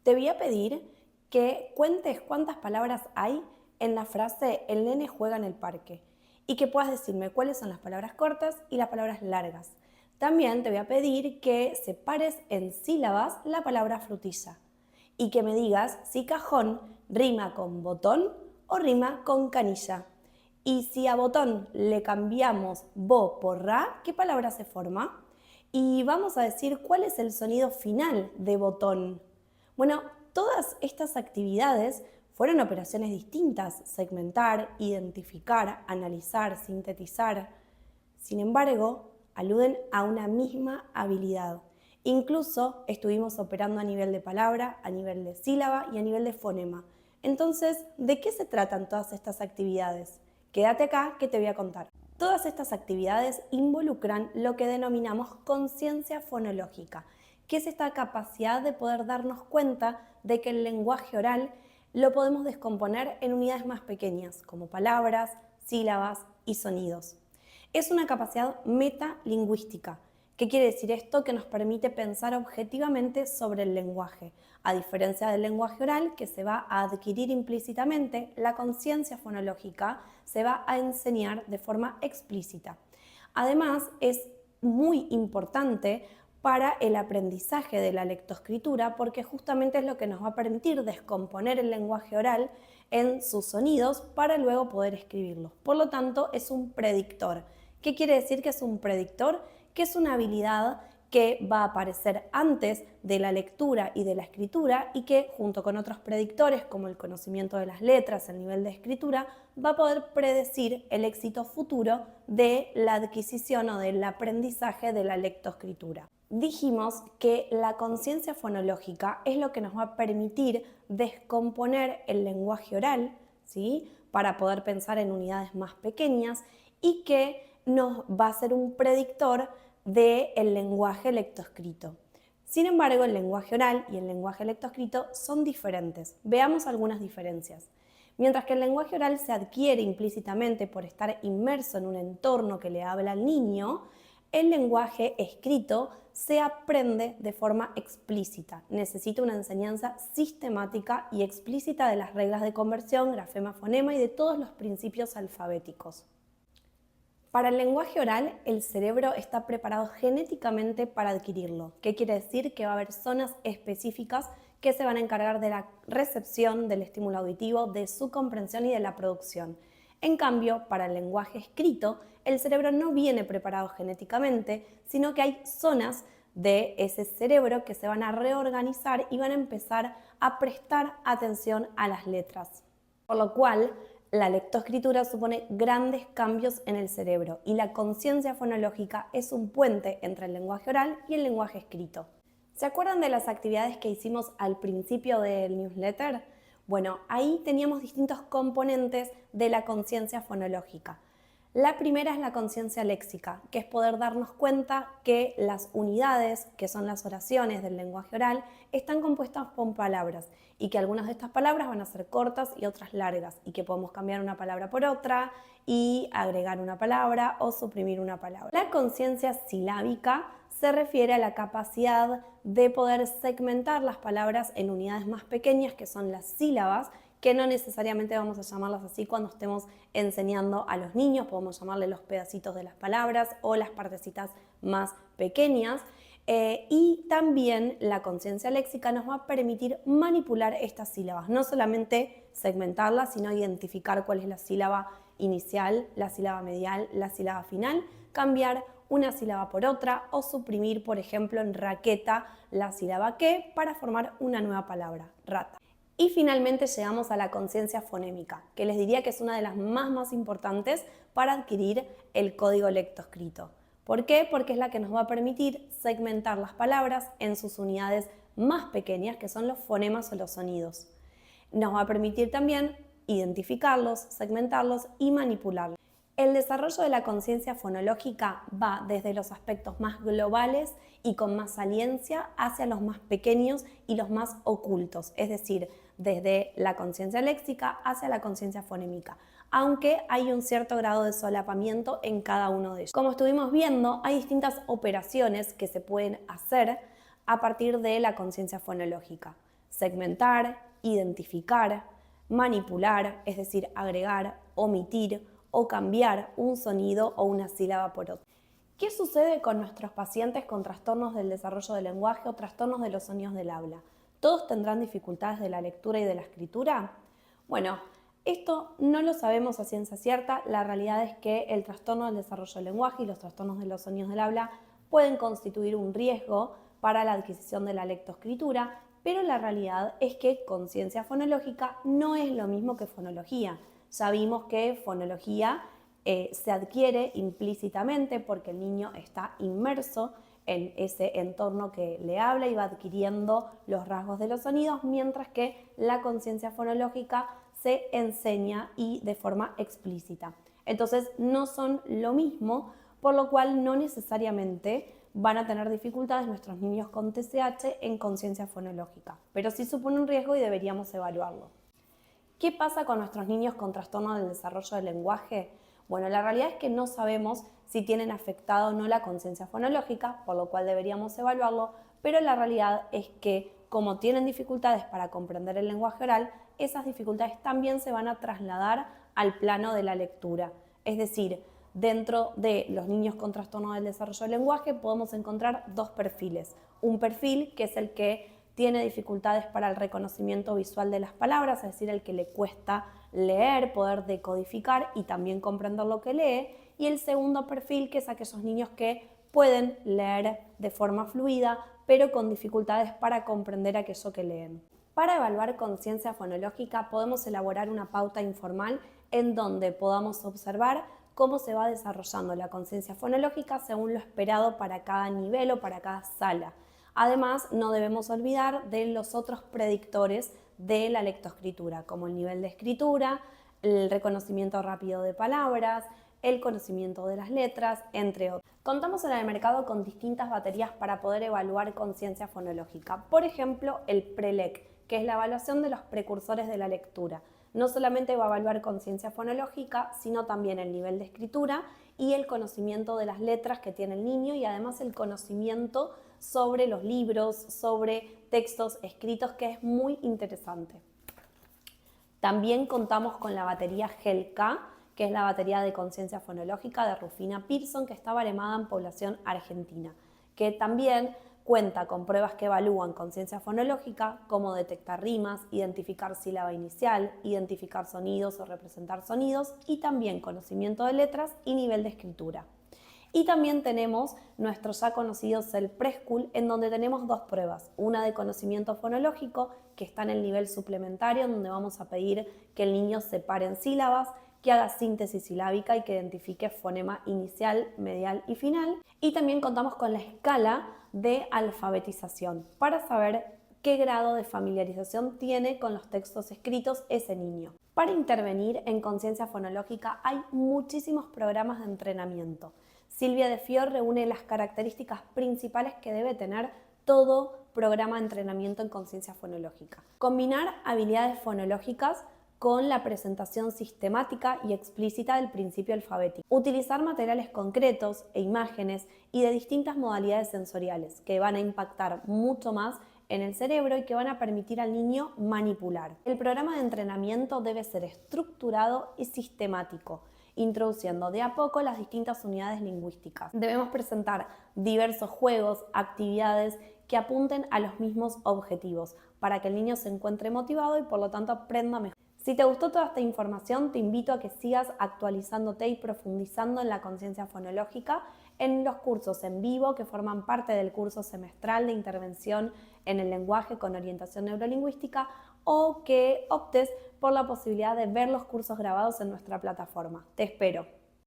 Te voy a pedir que cuentes cuántas palabras hay en la frase "el nene juega en el parque" y que puedas decirme cuáles son las palabras cortas y las palabras largas. También te voy a pedir que separes en sílabas la palabra frutilla y que me digas si cajón rima con botón o rima con canilla. Y si a botón le cambiamos bo por ra, ¿qué palabra se forma? Y vamos a decir cuál es el sonido final de botón. Bueno, todas estas actividades fueron operaciones distintas: segmentar, identificar, analizar, sintetizar. Sin embargo, aluden a una misma habilidad. Incluso estuvimos operando a nivel de palabra, a nivel de sílaba y a nivel de fonema. Entonces, ¿de qué se tratan todas estas actividades? Quédate acá que te voy a contar. Todas estas actividades involucran lo que denominamos conciencia fonológica, que es esta capacidad de poder darnos cuenta de que el lenguaje oral lo podemos descomponer en unidades más pequeñas, como palabras, sílabas y sonidos. Es una capacidad metalingüística. ¿Qué quiere decir esto? Que nos permite pensar objetivamente sobre el lenguaje. A diferencia del lenguaje oral, que se va a adquirir implícitamente, la conciencia fonológica se va a enseñar de forma explícita. Además, es muy importante para el aprendizaje de la lectoescritura, porque justamente es lo que nos va a permitir descomponer el lenguaje oral en sus sonidos para luego poder escribirlos. Por lo tanto, es un predictor. ¿Qué quiere decir que es un predictor? Que es una habilidad que va a aparecer antes de la lectura y de la escritura y que, junto con otros predictores como el conocimiento de las letras, el nivel de escritura, va a poder predecir el éxito futuro de la adquisición o del aprendizaje de la lectoescritura. Dijimos que la conciencia fonológica es lo que nos va a permitir descomponer el lenguaje oral, ¿sí?, para poder pensar en unidades más pequeñas, y que nos va a ser un predictor del lenguaje lectoescrito. Sin embargo, el lenguaje oral y el lenguaje lectoescrito son diferentes. Veamos algunas diferencias. Mientras que el lenguaje oral se adquiere implícitamente por estar inmerso en un entorno que le habla al niño, el lenguaje escrito se aprende de forma explícita. Necesita una enseñanza sistemática y explícita de las reglas de conversión, grafema, fonema y de todos los principios alfabéticos. Para el lenguaje oral, el cerebro está preparado genéticamente para adquirirlo. ¿Qué quiere decir? Que va a haber zonas específicas que se van a encargar de la recepción del estímulo auditivo, de su comprensión y de la producción. En cambio, para el lenguaje escrito, el cerebro no viene preparado genéticamente, sino que hay zonas de ese cerebro que se van a reorganizar y van a empezar a prestar atención a las letras. Por lo cual, la lectoescritura supone grandes cambios en el cerebro y la conciencia fonológica es un puente entre el lenguaje oral y el lenguaje escrito. ¿Se acuerdan de las actividades que hicimos al principio del newsletter? Bueno, ahí teníamos distintos componentes de la conciencia fonológica. La primera es la conciencia léxica, que es poder darnos cuenta que las unidades, que son las oraciones del lenguaje oral, están compuestas por palabras y que algunas de estas palabras van a ser cortas y otras largas y que podemos cambiar una palabra por otra y agregar una palabra o suprimir una palabra. La conciencia silábica se refiere a la capacidad de poder segmentar las palabras en unidades más pequeñas, que son las sílabas, que no necesariamente vamos a llamarlas así cuando estemos enseñando a los niños, podemos llamarle los pedacitos de las palabras o las partecitas más pequeñas. Y también la conciencia léxica nos va a permitir manipular estas sílabas, no solamente segmentarlas, sino identificar cuál es la sílaba inicial, la sílaba medial, la sílaba final, cambiar una sílaba por otra o suprimir, por ejemplo, en raqueta la sílaba que para formar una nueva palabra, rata. Y finalmente llegamos a la conciencia fonémica, que les diría que es una de las más importantes para adquirir el código lectoescrito. ¿Por qué? Porque es la que nos va a permitir segmentar las palabras en sus unidades más pequeñas, que son los fonemas o los sonidos. Nos va a permitir también identificarlos, segmentarlos y manipularlos. El desarrollo de la conciencia fonológica va desde los aspectos más globales y con más saliencia hacia los más pequeños y los más ocultos, es decir, desde la conciencia léxica hacia la conciencia fonémica, aunque hay un cierto grado de solapamiento en cada uno de ellos. Como estuvimos viendo, hay distintas operaciones que se pueden hacer a partir de la conciencia fonológica. segmentar, identificar, manipular, es decir, agregar, omitir o cambiar un sonido o una sílaba por otra. ¿Qué sucede con nuestros pacientes con trastornos del desarrollo del lenguaje o trastornos de los sonidos del habla? ¿Todos tendrán dificultades de la lectura y de la escritura? Bueno, esto no lo sabemos a ciencia cierta. La realidad es que el trastorno del desarrollo del lenguaje y los trastornos de los sonidos del habla pueden constituir un riesgo para la adquisición de la lectoescritura, pero la realidad es que conciencia fonológica no es lo mismo que fonología. Ya vimos que fonología se adquiere implícitamente porque el niño está inmerso en ese entorno que le habla y va adquiriendo los rasgos de los sonidos, mientras que la conciencia fonológica se enseña y de forma explícita. Entonces no son lo mismo, por lo cual no necesariamente van a tener dificultades nuestros niños con TCH en conciencia fonológica, pero sí supone un riesgo y deberíamos evaluarlo. ¿Qué pasa con nuestros niños con trastorno del desarrollo del lenguaje? Bueno, la realidad es que no sabemos si tienen afectado o no la conciencia fonológica, por lo cual deberíamos evaluarlo, pero la realidad es que como tienen dificultades para comprender el lenguaje oral, esas dificultades también se van a trasladar al plano de la lectura. Es decir, dentro de los niños con trastorno del desarrollo del lenguaje podemos encontrar dos perfiles. Un perfil que es el que tiene dificultades para el reconocimiento visual de las palabras, es decir, el que le cuesta leer, poder decodificar y también comprender lo que lee. Y el segundo perfil, que es aquellos niños que pueden leer de forma fluida, pero con dificultades para comprender aquello que leen. Para evaluar conciencia fonológica podemos elaborar una pauta informal en donde podamos observar cómo se va desarrollando la conciencia fonológica según lo esperado para cada nivel o para cada sala. Además, no debemos olvidar de los otros predictores de la lectoescritura, como el nivel de escritura, el reconocimiento rápido de palabras, el conocimiento de las letras, entre otros. Contamos en el mercado con distintas baterías para poder evaluar conciencia fonológica. Por ejemplo, el PRELEC, que es la evaluación de los precursores de la lectura. No solamente va a evaluar conciencia fonológica, sino también el nivel de escritura y el conocimiento de las letras que tiene el niño y además el conocimiento sobre los libros, sobre textos escritos, que es muy interesante. También contamos con la batería GEL-K, que es la batería de conciencia fonológica de Rufina Pearson, que está baremada en población argentina, que también cuenta con pruebas que evalúan conciencia fonológica, como detectar rimas, identificar sílaba inicial, identificar sonidos o representar sonidos, y también conocimiento de letras y nivel de escritura. Y también tenemos nuestro ya conocido CEL Preschool, en donde tenemos dos pruebas, una de conocimiento fonológico, que está en el nivel suplementario, en donde vamos a pedir que el niño separe en sílabas, que haga síntesis silábica y que identifique fonema inicial, medial y final. Y también contamos con la escala de alfabetización para saber qué grado de familiarización tiene con los textos escritos ese niño. Para intervenir en conciencia fonológica hay muchísimos programas de entrenamiento. Silvia de Fior reúne las características principales que debe tener todo programa de entrenamiento en conciencia fonológica. Combinar habilidades fonológicas con la presentación sistemática y explícita del principio alfabético. Utilizar materiales concretos e imágenes y de distintas modalidades sensoriales que van a impactar mucho más en el cerebro y que van a permitir al niño manipular. El programa de entrenamiento debe ser estructurado y sistemático, introduciendo de a poco las distintas unidades lingüísticas. Debemos presentar diversos juegos, actividades que apunten a los mismos objetivos para que el niño se encuentre motivado y por lo tanto aprenda mejor. Si te gustó toda esta información, te invito a que sigas actualizándote y profundizando en la conciencia fonológica en los cursos en vivo que forman parte del curso semestral de intervención en el lenguaje con orientación neurolingüística, o que optes por la posibilidad de ver los cursos grabados en nuestra plataforma. Te espero.